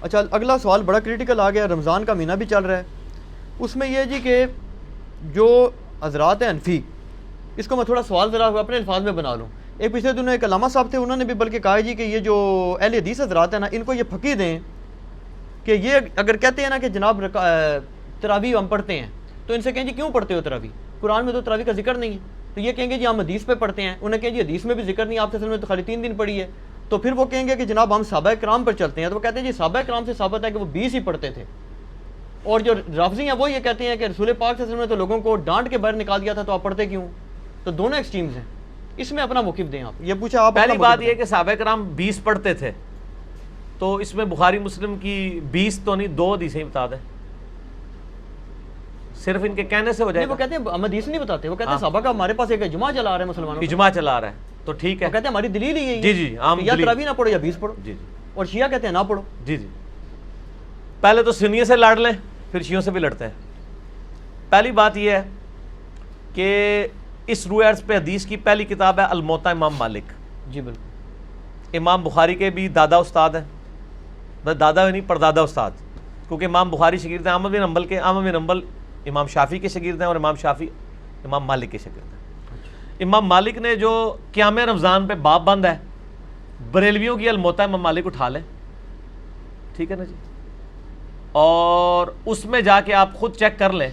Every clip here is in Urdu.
اچھا اگلا سوال بڑا کریٹیکل آ گیا، رمضان کا مہینہ بھی چل رہا ہے، اس میں یہ ہے جی کہ جو حضرات ہیں حنفی، اس کو میں تھوڑا سوال ذرا اپنے الفاظ میں بنا لوں. ایک پچھلے دنوں ایک علامہ صاحب تھے، انہوں نے بھی بلکہ کہا جی کہ یہ جو اہل حدیث حضرات ہیں نا، ان کو یہ پھکی دیں کہ یہ اگر کہتے ہیں نا کہ جناب تراویح ہم پڑھتے ہیں، تو ان سے کہیں جی کیوں پڑھتے ہو تراویح؟ قرآن میں تو تراویح کا ذکر نہیں ہے. تو یہ کہیں گے جی ہم حدیث پہ پڑھتے ہیں. انہیں کہیں جی حدیث میں بھی ذکر نہیں، آپ کے میں تو خالی 3 دن پڑھی ہے. تو پھر وہ کہیں گے کہ جناب ہم صحابہ کرام پر چلتے ہیں. تو وہ کہتے ہیں جی صحابہ کرام سے ثابت ہے کہ وہ 20 ہی پڑھتے تھے. اور جو رافضی ہیں وہ یہ کہتے ہیں کہ رسول پاک صلی اللہ علیہ وسلم نے تو لوگوں کو ڈانٹ کے باہر نکال دیا تھا، تو آپ پڑھتے کیوں؟ تو دونوں ایکسٹریمز ہیں. اس میں اپنا موقف دیں آپ. یہ پوچھا آپ. پہلی بات یہ کہ صحابہ کرام 20 پڑھتے تھے، تو اس میں بخاری مسلم کی 20 تو نہیں 2 حدیثیں بتا دیں، صرف ان کے کہنے سے ہو جائے گا. وہ کہتے ہیں ہم حدیث نہیں بتاتے، وہ کہتے ہیں صحابہ کا ہمارے پاس ایک اجماع چلا رہا ہے، مسلمانوں اجماع چلا رہا ہے، تو ٹھیک ہے. وہ کہتے ہیں ہماری دلیل ہی یہی جی جی عام ہے، یا تراویح نہ پڑھو یا 20 پڑھو. جی جی اور شیعہ کہتے ہیں نہ پڑھو. جی جی پہلے تو سنیوں سے لڑ لیں، پھر شیعوں سے بھی لڑتے ہیں. پہلی بات یہ ہے کہ اس روح عرض پہ حدیث کی پہلی کتاب ہے الموطا امام مالک. جی بالکل. امام بخاری کے بھی دادا استاد ہیں، دادا نہیں پردادا استاد، کیونکہ امام بخاری شاگرد ہیں احمد بن حنبل کے، احمد بن حنبل امام شافعی کے شاگرد ہیں، اور امام شافعی امام مالک کے شاگرد ہیں. امام مالک نے جو قیام رمضان پہ باب بند ہے، بریلویوں کی الموطا امام مالک اٹھا لیں، ٹھیک ہے نا جی، اور اس میں جا کے آپ خود چیک کر لیں.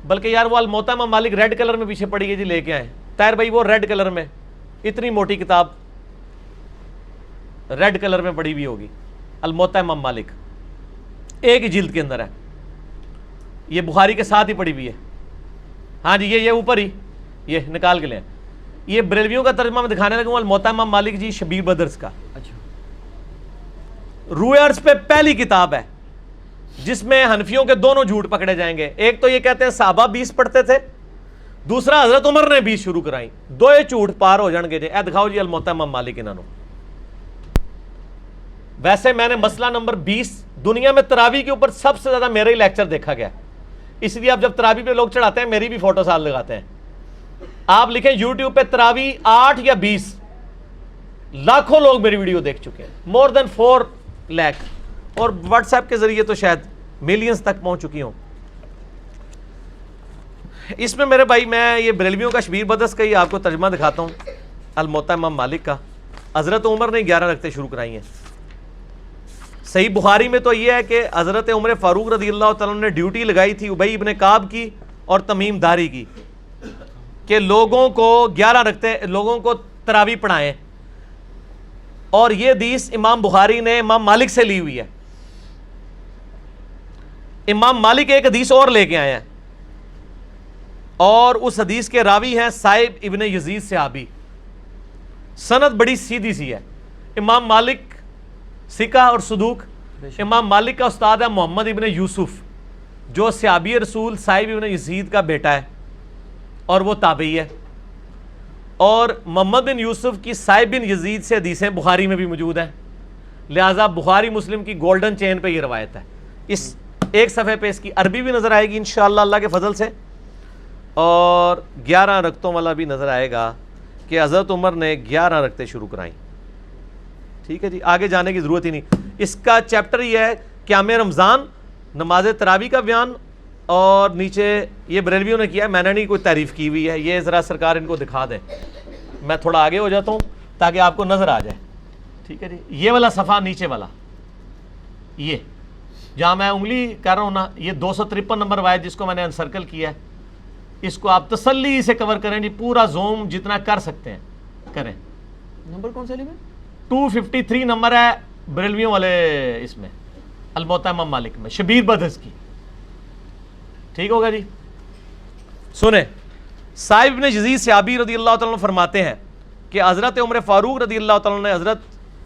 بلکہ یار وہ الموطا امام مالک ریڈ کلر میں پیچھے پڑی ہے جی، لے کے آئیں طاہر بھائی، وہ ریڈ کلر میں اتنی موٹی کتاب ریڈ کلر میں پڑی ہوئی ہوگی، الموطا امام مالک ایک ہی جلد کے اندر ہے، یہ بخاری کے ساتھ ہی پڑی ہوئی ہے. ہاں جی یہ اوپر ہی یہ نکال کے لیں. یہ بریلویوں کا ترجمہ میں دکھانے لگا ہوں، الموطا امام مالک جی شبیر بدرس کا. اچھا. روح عرض پہ پہلی کتاب ہے جس میں حنفیوں کے دونوں جھوٹ پکڑے جائیں گے. ایک تو یہ کہتے ہیں صحابہ 20 پڑھتے تھے، دوسرا حضرت عمر نے 20 شروع کرائیں. دو جھوٹ پار ہو جان گے جی. اے دکھاؤ جی الموطا امام مالک انہوں. ویسے میں نے مسئلہ نمبر 20 دنیا میں تراویح کے اوپر سب سے زیادہ میرا ہی لیکچر دیکھا گیا، اس لیے آپ جب تراویح پہ لوگ چڑھاتے ہیں میری بھی فوٹو ساتھ لگاتے ہیں. آپ لکھیں یوٹیوب پہ تراویح 8 یا 20، لاکھوں لوگ میری ویڈیو دیکھ چکے ہیں، مور دین 4 لاکھ، اور واٹس ایپ کے ذریعے تو شاید ملینز تک پہنچ چکی ہوں. اس میں میرے بھائی میں یہ بریلویوں کا شبیر بدرس کا ہی آپ کو ترجمہ دکھاتا ہوں، الموطا امام مالک کا. حضرت عمر نے 11 رکعتیں شروع کرائی ہیں. صحیح بخاری میں تو یہ ہے کہ حضرت عمر فاروق رضی اللہ تعالیٰ نے ڈیوٹی لگائی تھی ابی ابن کعب کی اور تمیم داری کی کہ لوگوں کو 11 رکعتیں لوگوں کو تراویح پڑھائیں. اور یہ حدیث امام بخاری نے امام مالک سے لی ہوئی ہے. امام مالک ایک حدیث اور لے کے آئے ہیں، اور اس حدیث کے راوی ہیں صائب ابن یزید صحابی. سند بڑی سیدھی سی ہے. امام مالک ثقہ اور صدوق. امام مالک کا استاد ہے محمد ابن یوسف، جو صحابی رسول صائب ابن یزید کا بیٹا ہے اور وہ تابعی ہے. اور محمد بن یوسف کی صائب بن یزید سے حدیثیں بخاری میں بھی موجود ہیں، لہٰذا بخاری مسلم کی گولڈن چین پہ یہ روایت ہے. اس ایک صفحے پہ اس کی عربی بھی نظر آئے گی انشاءاللہ اللہ کے فضل سے، اور 11 رکعتوں والا بھی نظر آئے گا کہ حضرت عمر نے 11 رکعتیں شروع کرائیں. ٹھیک ہے جی، آگے جانے کی ضرورت ہی نہیں. اس کا چیپٹر یہ ہے قیام رمضان، نماز تراویح کا بیان، اور نیچے یہ بریلویوں نے کیا ہے، میں نے نہیں کوئی تعریف کی ہوئی ہے. یہ ذرا سرکار ان کو دکھا دیں، میں تھوڑا آگے ہو جاتا ہوں تاکہ آپ کو نظر آ جائے. ٹھیک ہے جی، یہ والا صفحہ نیچے والا، یہ جہاں میں انگلی کر رہا ہوں نا، یہ 253 نمبر روایت جس کو میں نے انسرکل کیا ہے، اس کو آپ تسلی سے کور کریں جی، پورا زوم جتنا کر سکتے ہیں کریں. نمبر کون سا لیے؟ 253 نمبر ہے بریلویوں والے اس میں الموطا امام مالک میں شبیر بدرس کی. ٹھیک ہوگا جی. سنیں، صائب ابن یزید صحابی رضی اللہ تعالیٰ عنہ فرماتے ہیں کہ حضرت عمر فاروق رضی اللہ تعالیٰ عنہ نے حضرت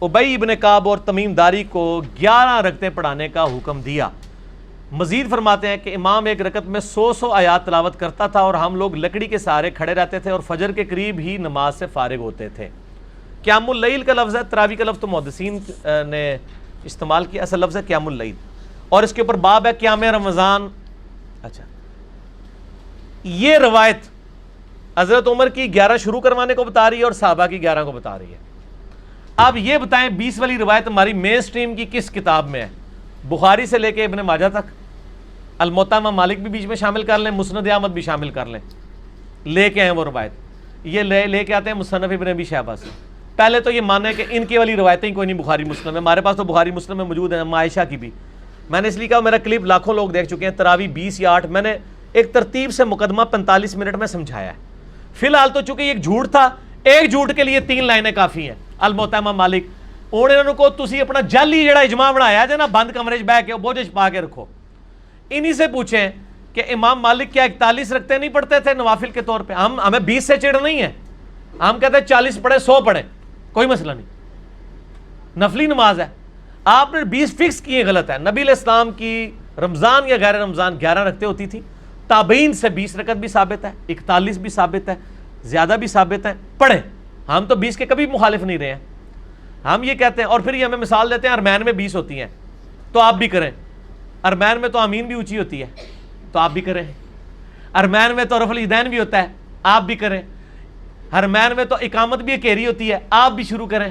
ابی ابن کعب اور تمیم داری کو 11 رکعتیں پڑھانے کا حکم دیا. مزید فرماتے ہیں کہ امام ایک رکعت میں 100 آیات تلاوت کرتا تھا، اور ہم لوگ لکڑی کے سہارے کھڑے رہتے تھے اور فجر کے قریب ہی نماز سے فارغ ہوتے تھے. قیام اللیل کا لفظ ہے، تراویح کا لفظ تو محدثین نے استعمال کیا، اصل لفظ ہے قیام اللیل، اور اس کے اوپر باب ہے قیام رمضان. اچھا، یہ روایت حضرت عمر کی 11 شروع کروانے کو بتا رہی ہے اور صحابہ کی 11 کو بتا رہی ہے. اب یہ بتائیں 20 والی روایت ہماری مین سٹریم کی کس کتاب میں ہے؟ بخاری سے لے کے ابن ماجہ تک، الموطا امام مالک بھی بیچ میں شامل کر لیں، مسند احمد بھی شامل کر لیں، لے کے آئے وہ روایت، یہ لے کے آتے ہیں مصنف ابن ابی شیبہ سے۔ پہلے تو یہ مانے کہ ان کی والی روایتیں کوئی نہیں بخاری مسلم میں، ہمارے پاس تو بخاری مسلم میں موجود ہیں، عائشہ کی بھی۔ میں نے اس لیے کہا میرا کلپ لاکھوں لوگ دیکھ چکے ہیں، تراوی 20 یا 8، میں نے ایک ترتیب سے مقدمہ 45 منٹ میں سمجھایا ہے۔ فی الحال تو چونکہ یہ ایک جھوٹ تھا، ایک جھوٹ کے لیے 3 لائنیں کافی ہیں۔ الموطا امام مالک انہوں کو تسی اپنا جعلی جڑا اجماع بنایا جے نا، بند کمرے 'چ بیٹھ کے بوجھ پا کے رکھو، انہی سے پوچھیں کہ امام مالک کیا 41 رکھتے نہیں پڑھتے تھے نوافل کے طور پہ؟ ہمیں 20 سے چڑھ نہیں ہے، ہم کہتے ہیں 40 پڑھے 100 پڑھیں، کوئی مسئلہ نہیں، نفلی نماز ہے۔ آپ نے 20 فکس کیے غلط ہے۔ نبی علیہ السلام کی رمضان یا غیر رمضان 11 رکھتے ہوتی تھی، تابعین سے 20 رکعت بھی ثابت ہے، 41 بھی ثابت ہے، زیادہ بھی ثابت ہے، پڑھیں۔ ہم تو 20 کے کبھی مخالف نہیں رہے ہیں، ہم یہ کہتے ہیں۔ اور پھر یہ ہمیں مثال دیتے ہیں ارمین میں 20 ہوتی ہیں تو آپ بھی کریں، ارمین میں تو آمین بھی اونچی ہوتی ہے تو آپ بھی کریں، ارمین میں تو رفع الیدین بھی ہوتا ہے آپ بھی کریں، ارمین میں تو اقامت بھی اکیری ہوتی ہے آپ بھی شروع کریں،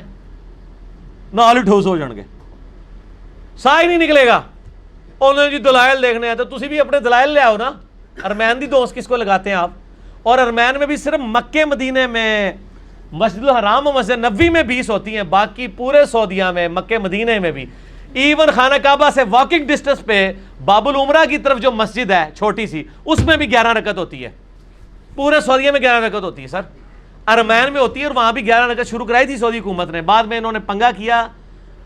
نال ٹھوس ہو جان گے، سا ہی نہیں نکلے گا۔ انہوں نے جی دلائل دیکھنے ہیں تو تسی بھی اپنے دلائل لے آؤ نا۔ ارمین دی دوست کس کو لگاتے ہیں آپ؟ اور ارمین میں بھی صرف مکے مدینے میں، مسجد الحرام و مسجد نبوی میں 20 ہوتی ہیں، باقی پورے سعودیہ میں، مکے مدینے میں بھی، ایون خانہ کعبہ سے واکنگ ڈسٹنس پہ باب العمرہ کی طرف جو مسجد ہے چھوٹی سی، اس میں بھی 11 رکعت ہوتی ہے، پورے سعودیہ میں 11 رکعت ہوتی ہے سر، ارمین میں ہوتی ہے، اور وہاں بھی 11 رکعت شروع کرائی تھی سعودی حکومت نے، بعد میں انہوں نے پنگا کیا،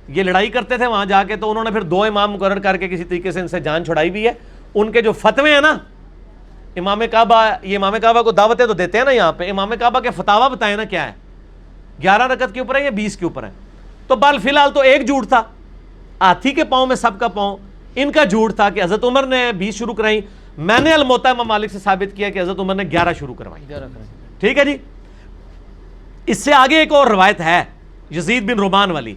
یہ لڑائی کرتے تھے وہاں جا کے، تو انہوں نے پھر 2 امام مقرر کر کے کسی طریقے سے ان سے جان چھڑائی بھی ہے۔ ان کے جو فتوے ہیں نا، امام کعبہ، یہ امام کعبہ کو دعوتیں تو دیتے ہیں نا یہاں پہ، امام کعبہ کے فتاوا بتائیں نا کیا ہے، 11 رکعت کے اوپر ہے یا 20 کے اوپر ہے؟ تو بال فی الحال تو ایک جھوٹ تھا، ہاتھی کے پاؤں میں سب کا پاؤں، ان کا جھوٹ تھا کہ حضرت عمر نے 20 شروع کرائی، میں نے الموطا امام مالک سے ثابت کیا کہ حضرت عمر نے 11 شروع کروائی۔ ٹھیک ہے جی۔ اس سے آگے ایک اور روایت ہے یزید بن رومان والی،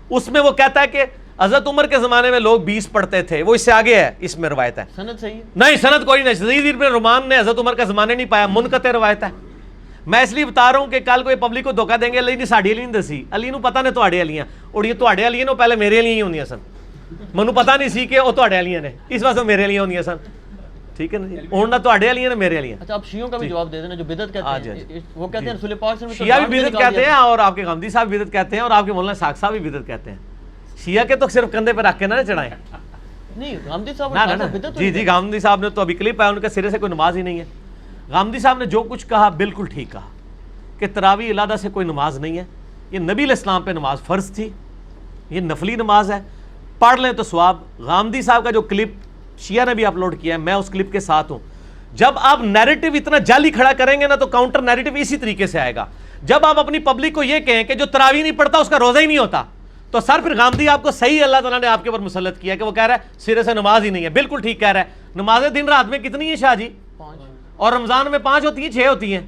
اس میں وہ کہتا ہے کہ حضرت عمر کے زمانے میں لوگ 20 پڑھتے تھے، وہ اس سے آگے ہے، اس میں روایت ہے، سند صحیح ہے؟ نہیں سند کوئی نہیں، یزید بن رومان نے حضرت عمر کا زمانے نہیں پایا، منقطع روایت ہے۔ میں اس لیے بتا رہا ہوں کہ کل کوئی پبلک کو دھوکہ دیں گے علی نے ساڈی علی نہیں دسی، علی نو پتہ نے تواڈے علیاں، اور یہ تواڈے علیاں نو پہلے میرے علیاں ہی ہوندیاں سن، مینوں پتہ نہیں سی کہ وہ تواڈے علیاں نے، اس واسطے میرے علیاں ہوندیاں سن، ٹھیک ہے نا جی، ہن نہ تواڈے علیاں نے میرے علیاں۔ اچھا آپ شیعوں کا بھی جواب دے دینا جو بدعت کہتے ہیں، وہ کہتے ہیں رسول پاک صلی اللہ علیہ وسلم شیعہ بھی بدعت کہتے ہیں، اور آپ کے غامدی صاحب بھی بدعت کہتے ہیں، اور آپ کے مولانا ساق صاحب بھی بدعت کہتے ہیں۔ شیعہ کے تو صرف کندھے پہ رکھ کے نہ چڑھائیں، نہیں غامدی صاحب جی غامدی صاحب نے تو ابھی کلپ ہے ان کے سرے سے کوئی نماز ہی نہیں ہے۔ غامدی صاحب نے جو کچھ کہا بالکل ٹھیک کہا کہ تراویح علیحدہ سے کوئی نماز نہیں ہے، یہ نبی علیہ السلام پہ نماز فرض تھی، یہ نفلی نماز ہے، پڑھ لیں تو ثواب۔ غامدی صاحب کا جو کلپ شیعہ نے بھی اپلوڈ کیا ہے، میں اس کلپ کے ساتھ ہوں۔ جب آپ نیریٹو اتنا جعلی کھڑا کریں گے نا تو کاؤنٹر نیریٹو اسی طریقے سے آئے گا۔ جب آپ اپنی پبلک کو یہ کہیں کہ جو تراویح نہیں پڑھتا اس کا روزہ ہی نہیں ہوتا، تو سر پھر غامدی آپ کو صحیح اللہ تعالیٰ نے آپ کے اوپر مسلط کیا کہ وہ کہہ رہا ہے سرے سے نماز ہی نہیں ہے، بالکل ٹھیک کہہ رہا ہے۔ نمازیں دن رات میں کتنی ہیں شاہ جی؟ 5، اور رمضان میں 5 ہوتی ہیں 6 ہوتی ہیں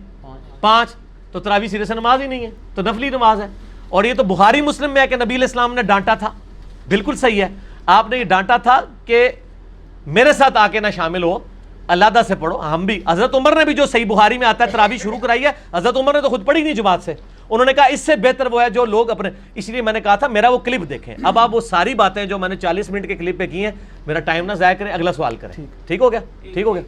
5، تو تراویح سرے سے نماز ہی نہیں ہے، تو نفلی نماز ہے۔ اور یہ تو بخاری مسلم میں ہے کہ نبی علیہ السلام نے ڈانٹا تھا، بالکل صحیح ہے، آپ نے یہ ڈانٹا تھا کہ میرے ساتھ آ کے نہ شامل ہو، علیحدہ سے پڑھو۔ ہم بھی، حضرت عمر نے بھی جو صحیح بخاری میں آتا ہے تراویح شروع کرائی ہے، حضرت عمر نے تو خود پڑھی نہیں جماعت سے، انہوں نے کہا اس سے بہتر وہ ہے جو لوگ اپنے، اس لیے میں نے کہا تھا میرا وہ کلپ دیکھیں۔ اب آپ وہ ساری باتیں جو میں نے 40 منٹ کے کلپ پہ کی ہیں، میرا ٹائم نہ ضائع کریں، اگلا سوال کریں۔ ٹھیک ہو گیا؟ ٹھیک ہو گیا۔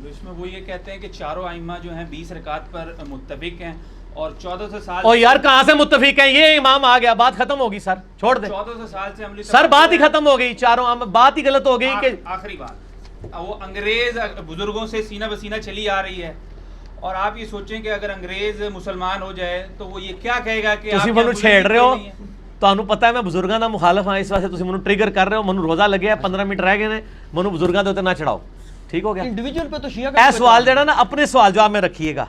اس میں وہ یہ کہتے ہیں کہ چاروں ائمہ جو ہیں 20 رکعت پر متفق ہیں، اور 1400 سال، اور یار کہاں سے متفق ہیں؟ یہ امام آ گیا، بات ختم ہوگی سر، چھوڑ دیں 1400 سال سے عملی سر، بات ہی ختم ہو گئی، چاروں بات ہی غلط ہو گئی کہ آخری بات وہ انگریز بزرگوں سے سینہ بسینہ چلی آ رہی ہے، اور آپ یہ سوچیں کہ اگر انگریز مسلمان ہو جائے تو وہ یہ کیا کہے گا کہ تسی منو چھیڑ رہے ہو، تانوں پتہ ہے میں بزرگاں دا مخالف ہاں، اس واسطے تسی منو ٹریگر کر رہے ہو، منو روزہ لگیا ہے 15 منٹ رہ گئے نے، منو بزرگاں دے اوتے نہ چڑھاؤ، ٹھیک ہو گیا؟ انڈیویجول پہ تو شیعہ اے سوال جڑا نا اپنے سوال جواب میں رکھیے گا،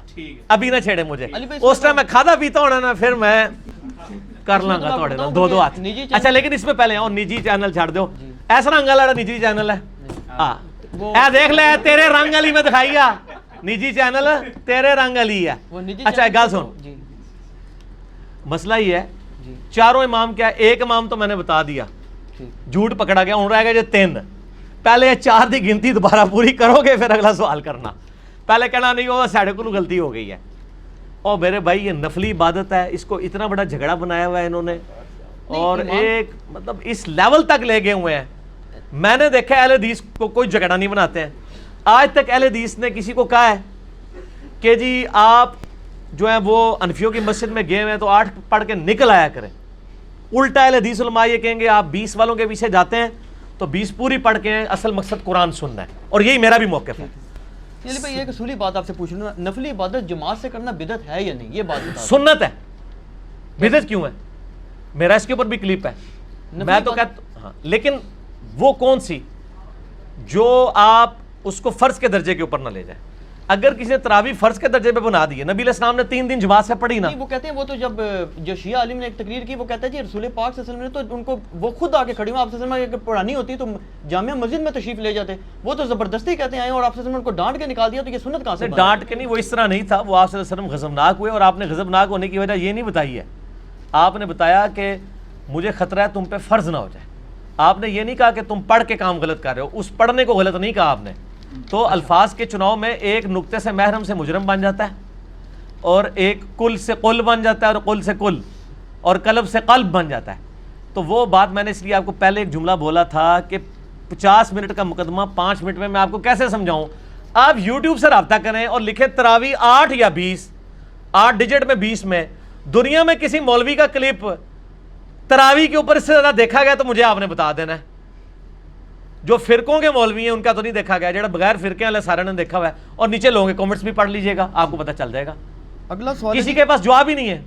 ابھی نہ چھیڑے مجھے، اس ٹائم میں کھادا پیتا ہونا نا پھر میں کر لوں گا تھوڑے نا 2 ہاتھ۔ اچھا لیکن اس میں پہلے اور نجی چینل چھاڑ دو، ایسا رنگ والا نجی چینل ہے، ہاں اے دیکھ لے تیرے رنگ والی میں دکھائی گا، نجی چینل تیرے رنگ والی ہے۔ اچھا ایک گل سن، مسئلہ یہ ہے چاروں امام کیا ہے، ایک امام تو میں نے بتا دیا جھوٹ پکڑا گیا، ہوں رہ گئے جو 3، پہلے 4 دی گنتی دوبارہ پوری کرو گے پھر اگلا سوال کرنا، پہلے کہنا نہیں وہ ساڑھے کو غلطی ہو گئی ہے۔ اور میرے بھائی یہ نفلی عبادت ہے، اس کو اتنا بڑا جھگڑا بنایا ہوا ہے انہوں نے، اور ایک مطلب اس لیول تک لے گئے ہوئے ہیں، میں نے دیکھا اہل حدیث کو کوئی جھگڑا نہیں بناتے ہیں. آج تک اہل حدیث نے کسی کو کہا ہے کہ جی آپ جو ہیں وہ انفیوں کی مسجد میں گئے ہوئے ہیں تو 8 پڑھ کے نکل آیا کریں. الٹا اہل حدیث علماء یہ کہیں گے آپ 20 والوں کے پیچھے جاتے ہیں تو 20 پوری پڑھ کے ہیں, اصل مقصد قرآن سننا ہے. اور یہی میرا بھی موقف ہے. علی بھائی ایک اصولی بات آپ سے پوچھ لوں, نفلی عبادت جماعت سے کرنا بدعت ہے یا نہیں, یہ بات بتا. سنت ہے, بدعت کیوں ہے؟ میرا اس کے اوپر بھی کلپ ہے. میں تو کہتا ہاں, لیکن وہ کون سی جو آپ اس کو فرض کے درجے کے اوپر نہ لے جائیں. اگر کسی نے تراویح فرض کے درجے پہ بنا دی ہے, نبی علیہ السلام نے 3 دن جماعت سے پڑھی نا. وہ کہتے ہیں وہ تو جب جو شیعہ عالم نے ایک تقریر کی وہ کہتا ہے جی رسول پاک صلی اللہ علیہ وسلم نے تو ان کو وہ خود آ کے کھڑی ہوں, آپ صلی اللہ علیہ وسلم اگر پڑھانی ہوتی تو جامعہ مسجد میں تشریف لے جاتے. وہ تو زبردستی کہتے ہیں اور آپ صلی اللہ علیہ وسلم نے ان کو ڈانٹ کے نکال دیا, تو یہ سنت کہاں سے؟ ڈانٹ کے نہیں, وہ اس طرح نہیں تھا. وہ آپ صلی اللہ علیہ وسلم غضبناک ہوئے اور آپ نے غضبناک ہونے کی وجہ یہ نہیں بتائی ہے. آپ نے بتایا کہ مجھے خطرہ ہے تم پہ فرض نہ ہو جائے. آپ نے یہ نہیں کہا کہ تم پڑھ کے کام غلط کر رہے ہو, اس پڑھنے کو غلط نہیں کہا آپ نے. تو الفاظ کے چناؤ میں ایک نقطے سے محرم سے مجرم بن جاتا ہے, اور ایک کل سے قل بن جاتا ہے, اور قل سے کل, اور قلب سے قلب بن جاتا ہے. تو وہ بات میں نے اس لیے آپ کو پہلے ایک جملہ بولا تھا کہ 50 منٹ کا مقدمہ 5 منٹ میں آپ کو کیسے سمجھاؤں. آپ یوٹیوب سے رابطہ کریں اور لکھیں تراویح 8 یا 20, 8 ڈیجٹ میں 20 میں. دنیا میں کسی مولوی کا کلپ تراویح کے اوپر اس سے زیادہ دیکھا گیا تو مجھے آپ نے بتا دینا ہے. جو فرقوں کے مولوی ہیں ان کا تو نہیں دیکھا گیا, جڑا بغیر فرقے والے سارے نے دیکھا ہوا ہے. اور نیچے لوگوں کے کمنٹس بھی پڑھ لیجئے گا, آپ کو پتہ چل جائے گا. اگلا سوال کسی کے پاس جواب ہی نہیں ہے.